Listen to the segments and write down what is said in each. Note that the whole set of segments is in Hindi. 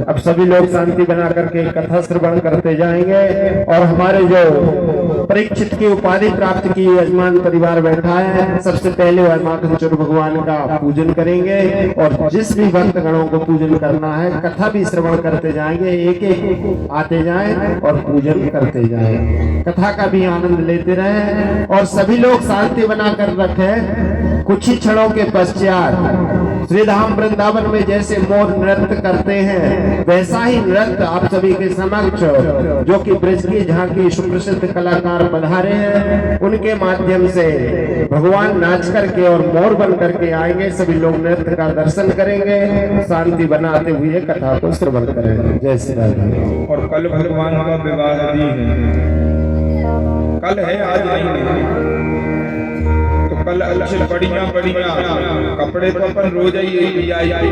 अब सभी लोग शांति बना करके कथा श्रवण करते जाएंगे और हमारे जो परीक्षित की उपाधि प्राप्त की यजमान परिवार बैठा है, सबसे पहले वह माखनचोर भगवान का पूजन करेंगे और जिस भी भक्त गणों को पूजन करना है कथा भी श्रवण करते जाएंगे, एक एक आते जाएं और पूजन करते जाएं, कथा का भी आनंद लेते रहें और सभी लोग शांति बनाकर रखें। कुछ ही क्षणों के पश्चात श्री धाम वृंदावन में जैसे मोर नृत्य करते हैं वैसा ही नृत्य आप सभी के समक्ष जो कि ब्रज की झांकी सुप्रसिद्ध कलाकार पधारे हैं उनके माध्यम से भगवान नाच करके और मोर बन करके आएंगे। सभी लोग नृत्य का दर्शन करेंगे, शांति बनाते हुए कथा को श्रवण करेंगे। जय श्री राम। और कल भगवान का विवाह भी है, कल है आज नहीं है। तो कल अच्छे बढ़िया कपड़े तो अपन रोज ही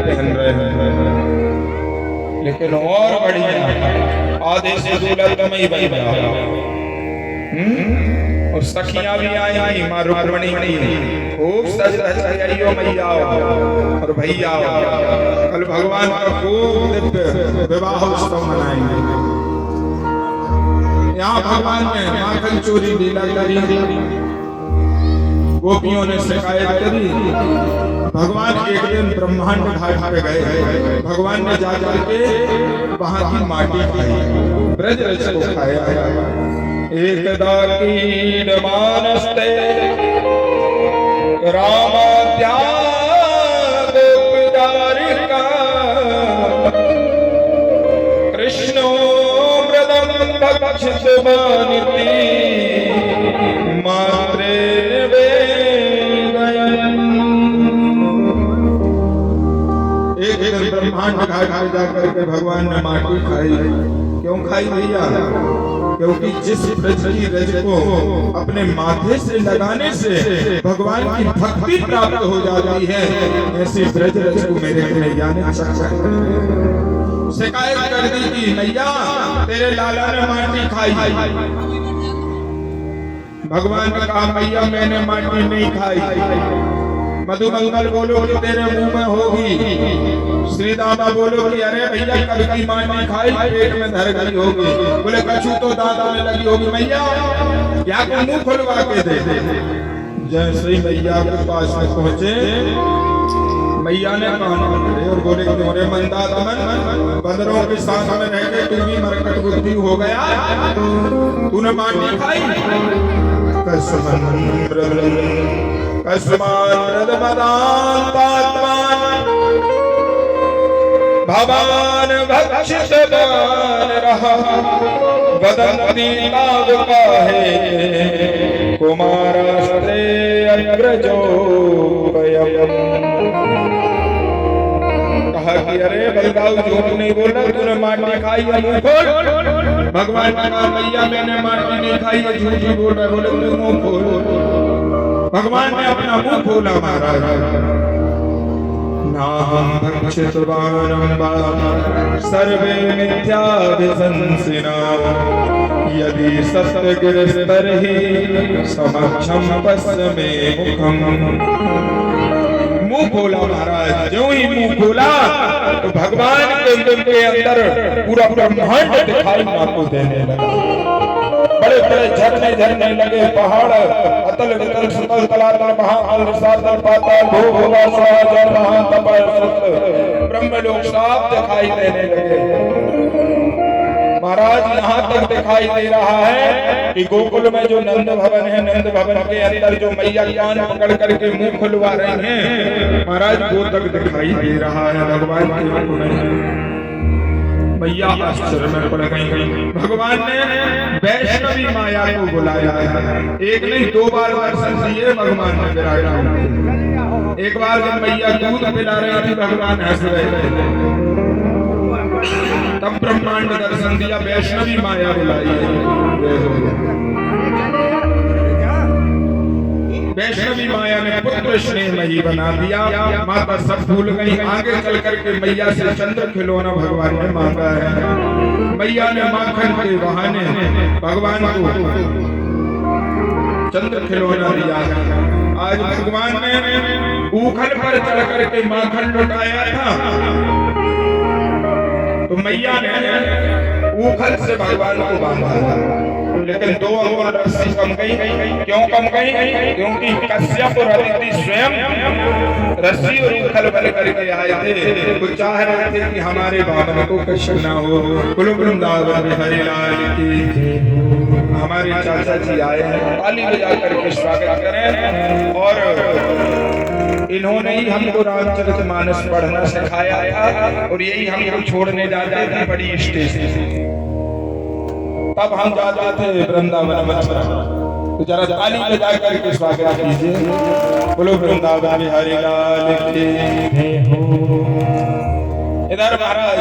पहन रहे हैं, लेकिन और बढ़िया आधे से दूल्हा बन रहा। और सखियां भी आई, मां रुक्मणी खूब सज आइयो मैया और भैया। कल भगवान का खूब दिव्य विवाह उत्सव मनाएंगे। यहाँ भगवान ने माखन चोरी लीला करी, गोपियों ने शिकायत करी। भगवान एक दिन ब्रह्मांड घाट पे गए, भगवान ने जा करके वहां की माटी खाई, ब्रज रज को खाया। एकदा कीड मानस्ते राम त्याग उदारिका, कृष्णो मृदम भक्षित मानिति मात्रे ब्रह्मांड घाट में जाकर के भगवान ने माटी खाई। क्यों खाई भैया? क्योंकि जिस ब्रज की रज को अपने माथे से लगाने से भगवान की भक्ति प्राप्त हो जाती है, ऐसी ब्रज रज को मेरे मैया ने शिकायत कर दी कि मैया तेरे लाला ने माटी खाई। भगवान ने कहा मैया मैंने माटी नहीं खाई। मधुमंगल बोलो कि तेरे मुंह में होगी। श्री दामा बोलो कि अरे भैया कब की माटी खाई, पेट में धर गई होगी। बोले कछु तो दांत में लगी होगी। मैया क्या को मुंह खुलवा के दे। जय श्री मैया के पास में पहुंचे, मैया ने कान पकड़े और बोले कि मोरे मंदातमन बंदरों के साथ में रह के तू भी मरकट बुद्धि हो गया, तूने माटी खाई। भगवान भक्षितवान रहा वदंती लाभ काहे, कुमारास्ते अग्रजो वयम्। कहा कि अरे बलगाऊ झूठ नहीं बोल रहा, तूने माटी खाई है मुंह खोल। भगवान ने कहा मैया मैंने माटी नहीं खाई है, झूठ ही बोल रहा है। बोले तू मुंह खोल। भगवान ने अपना मुंह खोला महाराज। नाहं भक्षितवान् सर्वे मिथ्याभिशंसिना, यदि सत्यगिरिस्तर्हि समक्षं पश्यमे मुखम्। मुंह खोला महाराज, जो ही मुंह खोला तो भगवान के दिल के अंदर पूरा ब्रह्मांड दिखाई आपको देने लगा। बड़े बड़े झरने लगे, पहाड़ अतल वितल सुतल तलातल महातल रसातल पाताल भूभुव स्वजल महातपल सत ब्रह्मलोक साफ दिखाई देने लगे। महाराज यहाँ तक दिखाई दे रहा है कि गोकुल में जो नंद भवन है, नंद भवन के अंदर जो मैया कान पकड़ करके मुंह खुलवा रही हैं, महाराज वो तक दिखाई दे रहा है भगवान के मुख में। मैया आश्चर्य में पड़ गई। भगवान ने वैष्णवी माया को बुलाया है, एक नहीं दो बार दर्शन दिए भगवान ने विराट। एक बार जब मैया दूध पिला रही थी भगवान हंस रहे थे, तब ब्रह्मांड दर्शन दिया, वैष्णवी माया बुलाई। वैष्णवी माया ने पुत्र स्नेहमयी बना दिया। माता सब भूल गई। आगे चल करके मैया से चंद्र खिलौना भगवान ने मांगा है। मैया ने माखन के बहाने भगवान को चंद्र खिलौना दिया है। आज भगवान ने ऊखल पर चढ़ करके माखन लुटाया था, तो मैया ने ऊखल से भगवान को बांधा, लेकिन 2 अंगुल रस्सी कम गई। क्यों कम गई? क्योंकि कश्यप और अदिति स्वयं रस्सी और ऊखल बन करके आए थे। वो चाह रहे थे कि हमारे बाबन को कष्ट ना हो। बोलो वृंदावन बिहारी लाल की। हमारे चाचा जी आए हैं, ताली बजा करके स्वागत करें। और इन्होंने ही हमको रामचरितमानस पढ़ना सिखाया था, और यही हमको छोड़ने जाते थे बड़ी स्टेशन से। तब हम जाते थे वृंदावन मथुरा। तो जरा ताली बजा करके स्वागत कीजिए। बोलो वृंदावन बिहारी लाल की। इधर महाराज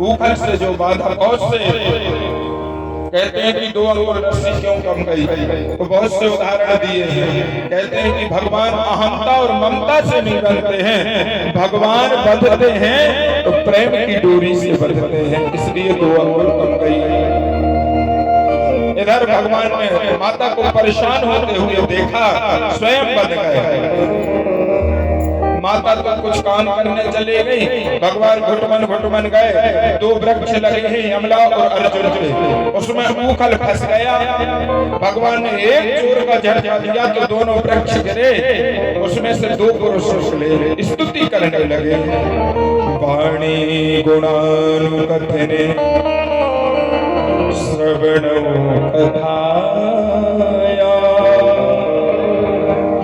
ऊखल से जो बाधा कौन से कहते हैं कि 2 अंगुल रस्सी क्यों कम गई? तो बहुत से उदाहरण दिए हैं। कहते हैं कि भगवान अहंता और ममता से नहीं बनते हैं, भगवान बंधते हैं तो प्रेम की डोरी से बंधते हैं, इसलिए 2 अंगुल कम गई। इधर भगवान ने माता को परेशान होते हुए देखा, स्वयं बंध गए। माता तो कुछ काम करने चले गई, भगवान घुटमन गए। 2 वृक्ष लगे हैं यमला और अर्जुन के, उसमें ऊखल फंस गया। भगवान ने एक चोर का झटका दिया तो दोनों वृक्ष गिरे, उसमें से 2 पुरुष उछले, स्तुति करने लगे। वाणी गुणानुकथने श्रवणो कथाया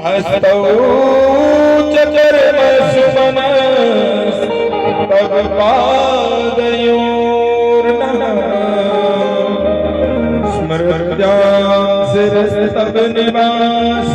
हस्तौ चतुर्मसुमन तब पादयोर्नः स्मृत्या शिरस्तव निवास।